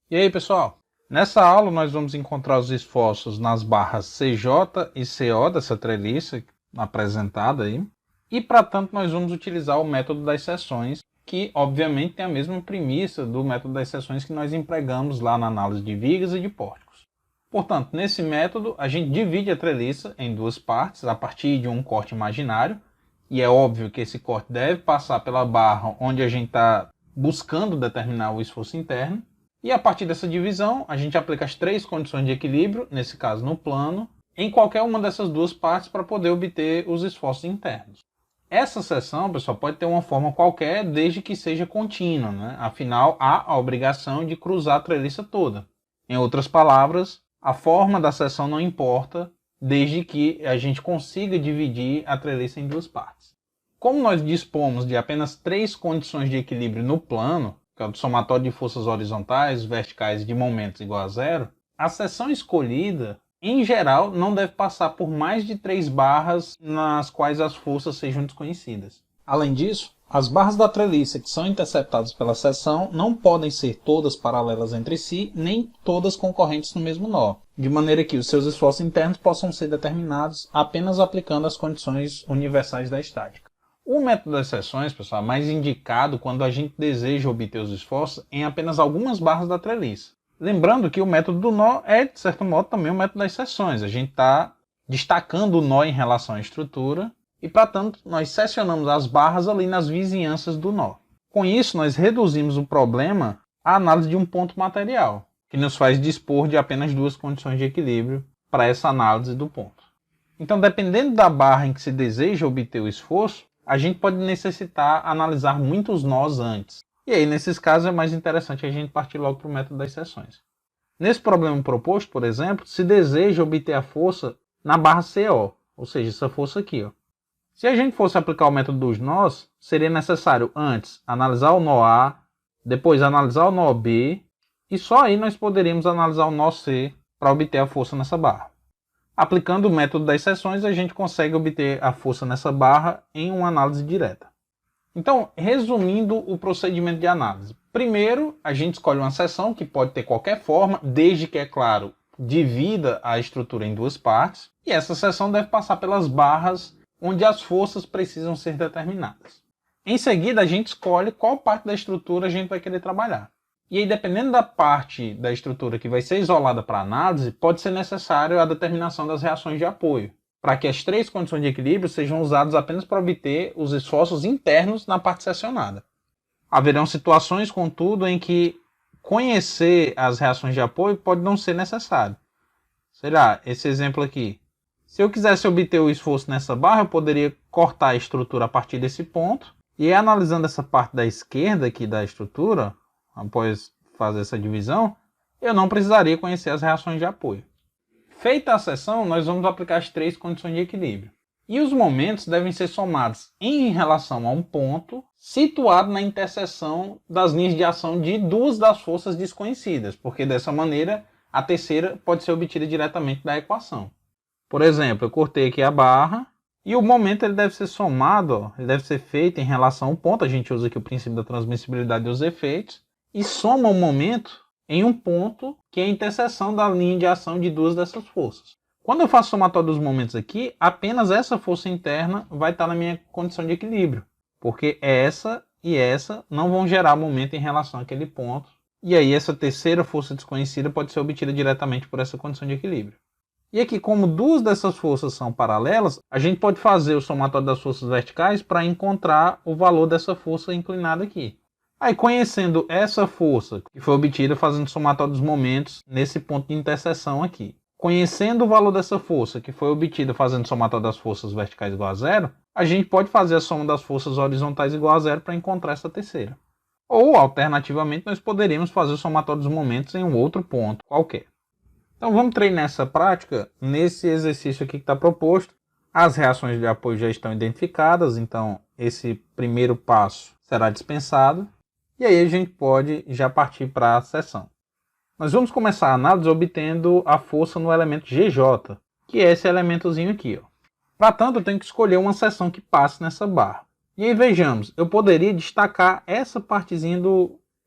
E aí, pessoal? Nessa aula nós vamos encontrar os esforços nas barras CJ e CO dessa treliça apresentada aí. E para tanto nós vamos utilizar o método das seções, que obviamente tem a mesma premissa do método das seções que nós empregamos lá na análise de vigas e de pórticos. Portanto, nesse método a gente divide a treliça em duas partes a partir de um corte imaginário. E é óbvio que esse corte deve passar pela barra onde a gente está buscando determinar o esforço interno. E a partir dessa divisão, a gente aplica as três condições de equilíbrio, nesse caso no plano, em qualquer uma dessas duas partes para poder obter os esforços internos. Essa seção, pessoal, pode ter uma forma qualquer desde que seja contínua, né? Afinal, há a obrigação de cruzar a treliça toda. Em outras palavras, a forma da seção não importa, desde que a gente consiga dividir a treliça em duas partes. Como nós dispomos de apenas três condições de equilíbrio no plano, que é o somatório de forças horizontais, verticais e de momentos igual a zero, a seção escolhida, em geral, não deve passar por mais de 3 barras nas quais as forças sejam desconhecidas. Além disso, as barras da treliça que são interceptadas pela seção não podem ser todas paralelas entre si, nem todas concorrentes no mesmo nó, de maneira que os seus esforços internos possam ser determinados apenas aplicando as condições universais da estática. O método das seções, pessoal, é mais indicado quando a gente deseja obter os esforços em apenas algumas barras da treliça. Lembrando que o método do nó é, de certo modo, também o método das seções. A gente está destacando o nó em relação à estrutura e, para tanto, nós secionamos as barras ali nas vizinhanças do nó. Com isso, nós reduzimos o problema à análise de um ponto material, que nos faz dispor de apenas duas condições de equilíbrio para essa análise do ponto. Então, dependendo da barra em que se deseja obter o esforço, a gente pode necessitar analisar muitos nós antes. E aí, nesses casos, é mais interessante a gente partir logo para o método das seções. Nesse problema proposto, por exemplo, se deseja obter a força na barra CO, ou seja, essa força aqui. Se a gente fosse aplicar o método dos nós, seria necessário antes analisar o nó A, depois analisar o nó B, e só aí nós poderíamos analisar o nó C para obter a força nessa barra. Aplicando o método das seções, a gente consegue obter a força nessa barra em uma análise direta. Então, resumindo o procedimento de análise. Primeiro, a gente escolhe uma seção que pode ter qualquer forma, desde que, é claro, divida a estrutura em duas partes. E essa seção deve passar pelas barras onde as forças precisam ser determinadas. Em seguida, a gente escolhe qual parte da estrutura a gente vai querer trabalhar. E aí, dependendo da parte da estrutura que vai ser isolada para análise, pode ser necessário a determinação das reações de apoio, para que as três condições de equilíbrio sejam usadas apenas para obter os esforços internos na parte secionada. Haverão situações, contudo, em que conhecer as reações de apoio pode não ser necessário. Sei lá, esse exemplo aqui. Se eu quisesse obter o esforço nessa barra, eu poderia cortar a estrutura a partir desse ponto, e aí, analisando essa parte da esquerda aqui da estrutura, após fazer essa divisão, eu não precisaria conhecer as reações de apoio. Feita a seção, nós vamos aplicar as três condições de equilíbrio. E os momentos devem ser somados em relação a um ponto situado na interseção das linhas de ação de duas das forças desconhecidas, porque dessa maneira a terceira pode ser obtida diretamente da equação. Por exemplo, eu cortei aqui a barra e o momento ele deve ser somado, ele deve ser feito em relação ao ponto, a gente usa aqui o princípio da transmissibilidade dos efeitos, e soma o momento em um ponto que é a interseção da linha de ação de duas dessas forças. Quando eu faço o somatório dos momentos aqui, apenas essa força interna vai estar na minha condição de equilíbrio, porque essa e essa não vão gerar momento em relação àquele ponto, e aí essa terceira força desconhecida pode ser obtida diretamente por essa condição de equilíbrio. E aqui, como duas dessas forças são paralelas, a gente pode fazer o somatório das forças verticais para encontrar o valor dessa força inclinada aqui. Aí, conhecendo essa força que foi obtida fazendo o somatório dos momentos nesse ponto de interseção aqui, conhecendo o valor dessa força que foi obtida fazendo o somatório das forças verticais igual a zero, a gente pode fazer a soma das forças horizontais igual a zero para encontrar essa terceira. Ou, alternativamente, nós poderíamos fazer o somatório dos momentos em um outro ponto qualquer. Então, vamos treinar essa prática nesse exercício aqui que está proposto. As reações de apoio já estão identificadas, então esse primeiro passo será dispensado. E aí a gente pode já partir para a seção. Nós vamos começar a análise obtendo a força no elemento GJ, que é esse elementozinho aqui. Para tanto, eu tenho que escolher uma seção que passe nessa barra. E aí vejamos, eu poderia destacar essa partezinha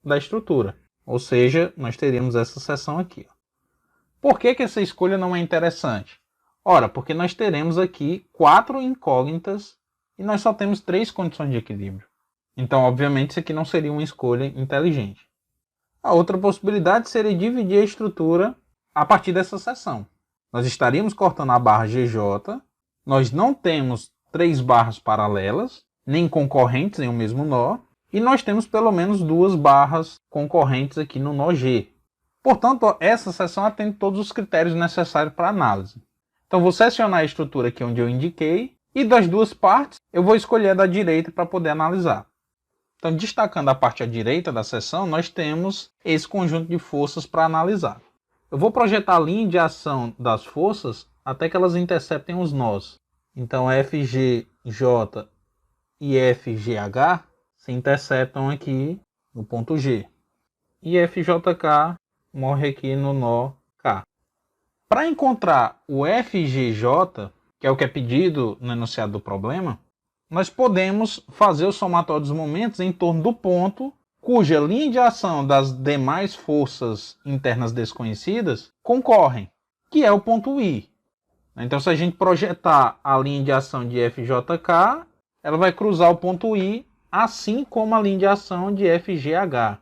da estrutura. Ou seja, nós teríamos essa seção aqui. Por que essa escolha não é interessante? Ora, porque nós teremos aqui 4 incógnitas e nós só temos 3 condições de equilíbrio. Então, obviamente, isso aqui não seria uma escolha inteligente. A outra possibilidade seria dividir a estrutura a partir dessa seção. Nós estaríamos cortando a barra GJ, nós não temos 3 barras paralelas, nem concorrentes em um mesmo nó, e nós temos pelo menos 2 barras concorrentes aqui no nó G. Portanto, essa seção atende todos os critérios necessários para análise. Então, vou selecionar a estrutura aqui onde eu indiquei, e das 2 partes, eu vou escolher a da direita para poder analisar. Então, destacando a parte à direita da seção, nós temos esse conjunto de forças para analisar. Eu vou projetar a linha de ação das forças até que elas interceptem os nós. Então, FGJ e FGH se interceptam aqui no ponto G. E FJK morre aqui no nó K. Para encontrar o FGJ, que é o que é pedido no enunciado do problema, nós podemos fazer o somatório dos momentos em torno do ponto cuja linha de ação das demais forças internas desconhecidas concorrem, que é o ponto I. Então, se a gente projetar a linha de ação de FJK, ela vai cruzar o ponto I, assim como a linha de ação de FGH.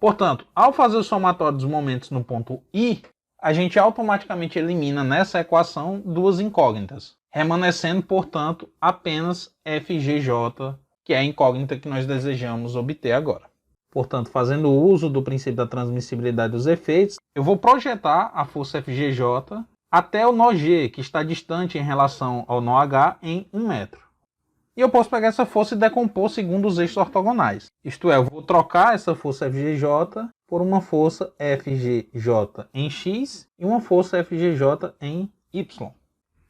Portanto, ao fazer o somatório dos momentos no ponto I, a gente automaticamente elimina nessa equação 2 incógnitas, remanescendo, portanto, apenas FGJ, que é a incógnita que nós desejamos obter agora. Portanto, fazendo uso do princípio da transmissibilidade dos efeitos, eu vou projetar a força FGJ até o nó G, que está distante em relação ao nó H, em 1 metro. E eu posso pegar essa força e decompor segundo os eixos ortogonais. Isto é, eu vou trocar essa força FGJ por uma força FGJ em X e uma força FGJ em Y.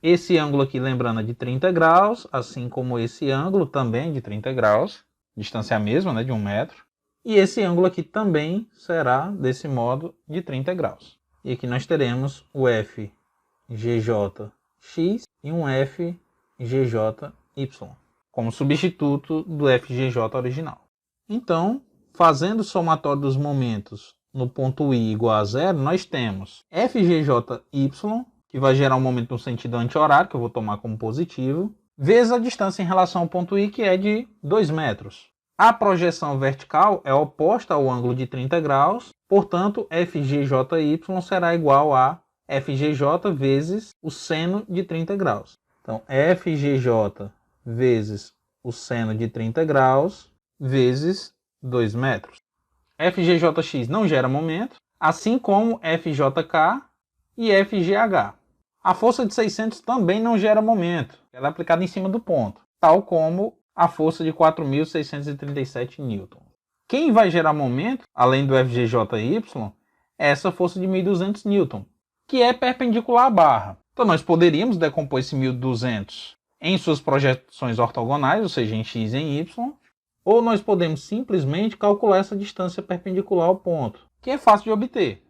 Esse ângulo aqui, lembrando, é de 30 graus, assim como esse ângulo também de 30 graus, distância a mesma, né, de 1 metro. E esse ângulo aqui também será, desse modo, de 30 graus. E aqui nós teremos o FGJX e um FGJY, como substituto do FGJ original. Então, fazendo o somatório dos momentos no ponto I igual a zero, nós temos FGJY, que vai gerar um momento no sentido anti-horário, que eu vou tomar como positivo, vezes a distância em relação ao ponto I, que é de 2 metros. A projeção vertical é oposta ao ângulo de 30 graus, portanto, FGJY será igual a FGJ vezes o seno de 30 graus. Então, FGJ vezes o seno de 30 graus vezes 2 metros. FGJX não gera momento, assim como FJK e FGH. A força de 600 também não gera momento, ela é aplicada em cima do ponto, tal como a força de 4.637 N. Quem vai gerar momento, além do FGJY, é essa força de 1.200 N, que é perpendicular à barra. Então nós poderíamos decompor esse 1.200 em suas projeções ortogonais, ou seja, em x e em y, ou nós podemos simplesmente calcular essa distância perpendicular ao ponto, que é fácil de obter.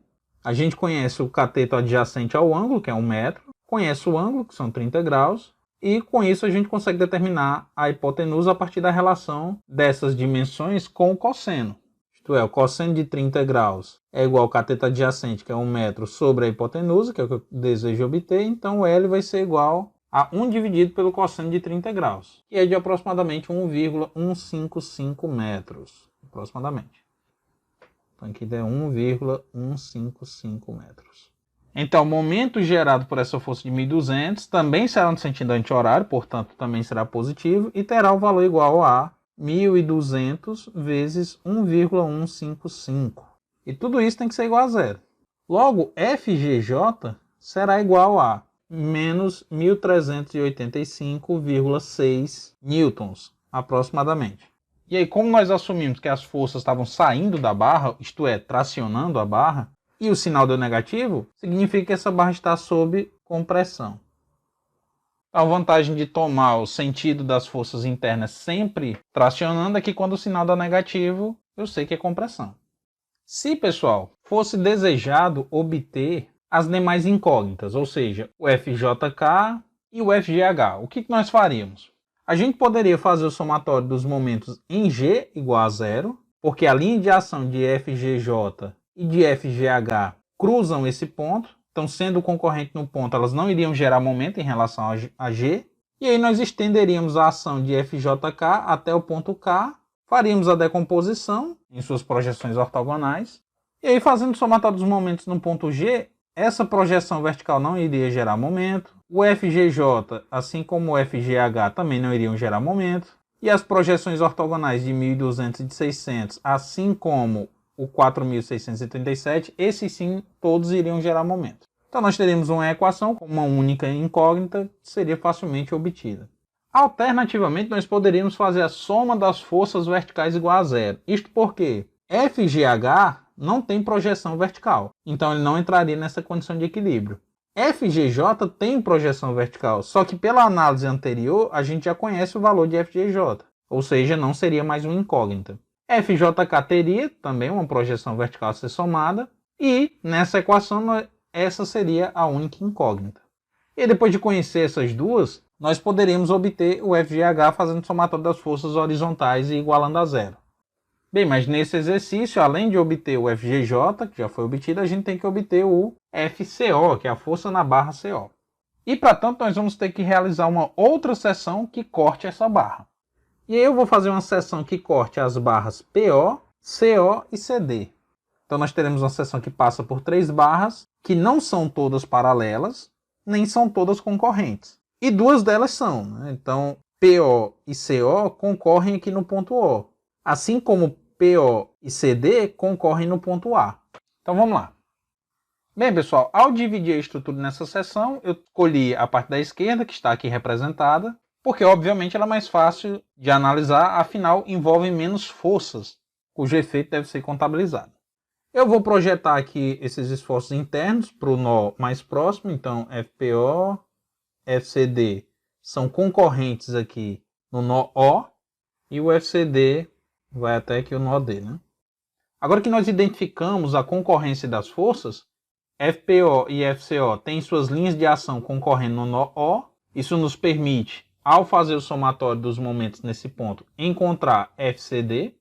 A gente conhece o cateto adjacente ao ângulo, que é 1 metro, conhece o ângulo, que são 30 graus, e com isso a gente consegue determinar a hipotenusa a partir da relação dessas dimensões com o cosseno. Isto é, o cosseno de 30 graus é igual ao cateto adjacente, que é 1 metro, sobre a hipotenusa, que é o que eu desejo obter, então o L vai ser igual a 1 dividido pelo cosseno de 30 graus, que é de aproximadamente 1,155 metros. Aproximadamente. Então aqui dá 1,155 metros. Então, o momento gerado por essa força de 1.200 também será no sentido anti-horário, portanto, também será positivo, e terá o valor igual a 1.200 vezes 1,155. E tudo isso tem que ser igual a zero. Logo, FGJ será igual a menos 1.385,6 newtons, aproximadamente. E aí, como nós assumimos que as forças estavam saindo da barra, isto é, tracionando a barra, e o sinal deu negativo, significa que essa barra está sob compressão. A vantagem de tomar o sentido das forças internas sempre tracionando é que quando o sinal dá negativo, eu sei que é compressão. Se, pessoal, fosse desejado obter as demais incógnitas, ou seja, o FJK e o FGH, o que nós faríamos? A gente poderia fazer o somatório dos momentos em G igual a zero, porque a linha de ação de FGJ e de FGH cruzam esse ponto. Então, sendo concorrente no ponto, elas não iriam gerar momento em relação a G. E aí nós estenderíamos a ação de FJK até o ponto K, faríamos a decomposição em suas projeções ortogonais. E aí, fazendo o somatório dos momentos no ponto G, essa projeção vertical não iria gerar momento. O FGJ, assim como o FGH, também não iriam gerar momento. E as projeções ortogonais de 1200 e de 600, assim como o 4637, esses sim, todos iriam gerar momento. Então nós teríamos uma equação com uma única incógnita que seria facilmente obtida. Alternativamente, nós poderíamos fazer a soma das forças verticais igual a zero. Isto porque FGH não tem projeção vertical, então ele não entraria nessa condição de equilíbrio. FGJ tem projeção vertical, só que pela análise anterior a gente já conhece o valor de FGJ, ou seja, não seria mais uma incógnita. FJK teria também uma projeção vertical a ser somada, e nessa equação essa seria a única incógnita. E depois de conhecer essas duas, nós poderíamos obter o FGH fazendo somatório das forças horizontais e igualando a zero. Bem, mas nesse exercício, além de obter o FGJ, que já foi obtido, a gente tem que obter o FCO, que é a força na barra CO. E para tanto, nós vamos ter que realizar uma outra seção que corte essa barra. E aí eu vou fazer uma seção que corte as barras PO, CO e CD. Então nós teremos uma seção que passa por 3 barras, que não são todas paralelas, nem são todas concorrentes. E 2 delas são, né? Então PO e CO concorrem aqui no ponto O. Assim como PO e CD concorrem no ponto A. Então vamos lá. Bem, pessoal, ao dividir a estrutura nessa seção, eu escolhi a parte da esquerda, que está aqui representada, porque obviamente ela é mais fácil de analisar, afinal envolve menos forças, cujo efeito deve ser contabilizado. Eu vou projetar aqui esses esforços internos para o nó mais próximo, então FPO, FCD são concorrentes aqui no nó O, e o FCD vai até aqui o nó D, né? Agora que nós identificamos a concorrência das forças, FPO e FCO têm suas linhas de ação concorrendo no nó O. Isso nos permite, ao fazer o somatório dos momentos nesse ponto, encontrar FCD.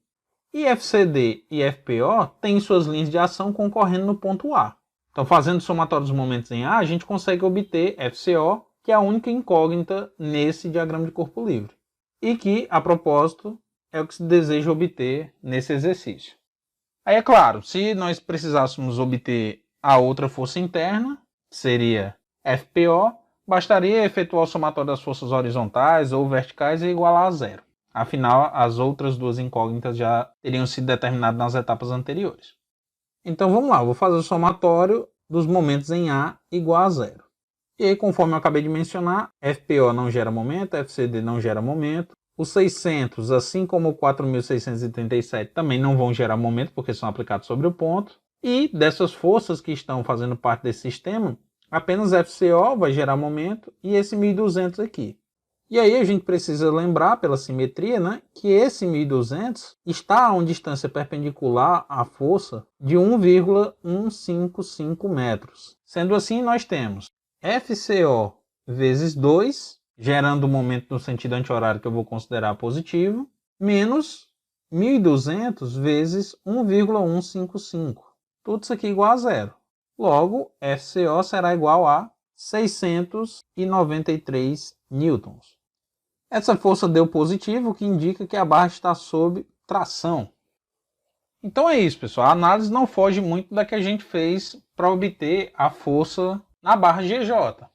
E FCD e FPO têm suas linhas de ação concorrendo no ponto A. Então, fazendo o somatório dos momentos em A, a gente consegue obter FCO, que é a única incógnita nesse diagrama de corpo livre. E que, a propósito, é o que se deseja obter nesse exercício. Aí é claro, se nós precisássemos obter a outra força interna, seria FPO, bastaria efetuar o somatório das forças horizontais ou verticais e igualar a zero. Afinal, as outras duas incógnitas já teriam sido determinadas nas etapas anteriores. Então vamos lá, eu vou fazer o somatório dos momentos em A igual a zero. E aí, conforme eu acabei de mencionar, FPO não gera momento, FCD não gera momento. Os 600, assim como o 4637, também não vão gerar momento, porque são aplicados sobre o ponto. E dessas forças que estão fazendo parte desse sistema, apenas FCO vai gerar momento e esse 1200 aqui. E aí a gente precisa lembrar, pela simetria, né, que esse 1200 está a uma distância perpendicular à força de 1,155 metros. Sendo assim, nós temos FCO vezes 2, gerando o momento no sentido anti-horário que eu vou considerar positivo, menos 1200 vezes 1,155. Tudo isso aqui igual a zero. Logo, FCO será igual a 693 newtons. Essa força deu positivo, o que indica que a barra está sob tração. Então é isso, pessoal. A análise não foge muito da que a gente fez para obter a força na barra GJ.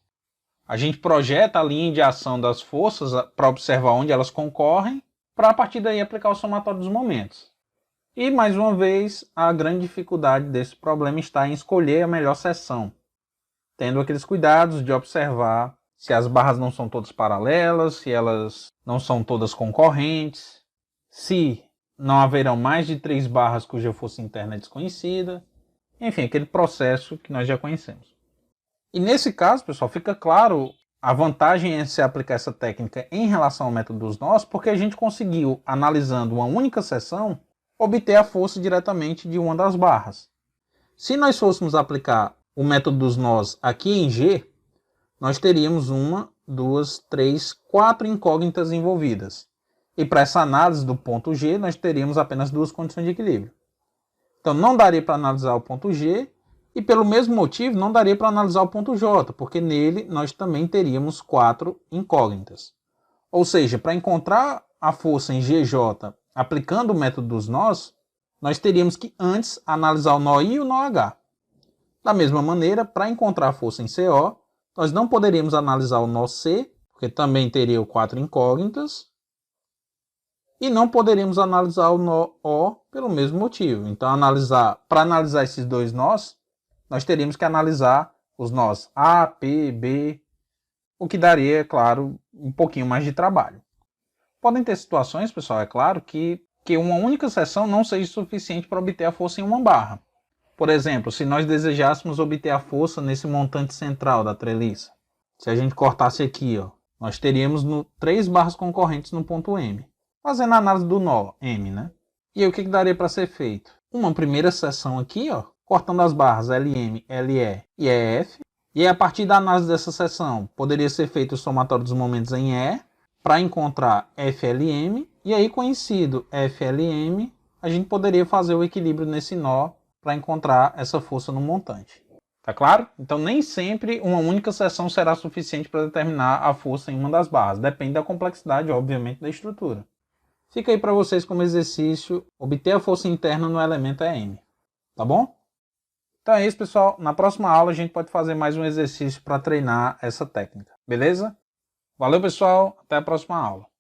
A gente projeta a linha de ação das forças para observar onde elas concorrem, para a partir daí aplicar o somatório dos momentos. E, mais uma vez, a grande dificuldade desse problema está em escolher a melhor seção, tendo aqueles cuidados de observar se as barras não são todas paralelas, se elas não são todas concorrentes, se não haverão mais de 3 barras cuja força interna é desconhecida, enfim, aquele processo que nós já conhecemos. E nesse caso, pessoal, fica claro a vantagem em se aplicar essa técnica em relação ao método dos nós, porque a gente conseguiu, analisando uma única seção, obter a força diretamente de uma das barras. Se nós fôssemos aplicar o método dos nós aqui em G, nós teríamos uma 2, 3, 4 incógnitas envolvidas. E para essa análise do ponto G, nós teríamos apenas duas condições de equilíbrio. Então não daria para analisar o ponto G, e pelo mesmo motivo não daria para analisar o ponto J, porque nele nós também teríamos 4 incógnitas. Ou seja, para encontrar a força em GJ aplicando o método dos nós, nós teríamos que antes analisar o nó I e o nó H. Da mesma maneira, para encontrar a força em CO, nós não poderíamos analisar o nó C, porque também teria 4 incógnitas, e não poderíamos analisar o nó O pelo mesmo motivo. Então, para analisar esses dois nós, nós teríamos que analisar os nós A, P, B, o que daria, é claro, um pouquinho mais de trabalho. Podem ter situações, pessoal, é claro, que uma única seção não seja suficiente para obter a força em uma barra. Por exemplo, se nós desejássemos obter a força nesse montante central da treliça, se a gente cortasse aqui, ó, nós teríamos 3 barras concorrentes no ponto M. Fazendo a análise do nó M, né? E aí o que daria para ser feito? Uma primeira seção aqui, ó, cortando as barras LM, LE e EF. E aí, a partir da análise dessa seção, poderia ser feito o somatório dos momentos em E para encontrar FLM. E aí, conhecido FLM, a gente poderia fazer o equilíbrio nesse nó para encontrar essa força no montante. Tá claro? Então nem sempre uma única seção será suficiente para determinar a força em uma das barras. Depende da complexidade, obviamente, da estrutura. Fica aí para vocês como exercício, obter a força interna no elemento M. Tá bom? Então é isso, pessoal. Na próxima aula a gente pode fazer mais um exercício para treinar essa técnica. Beleza? Valeu, pessoal. Até a próxima aula.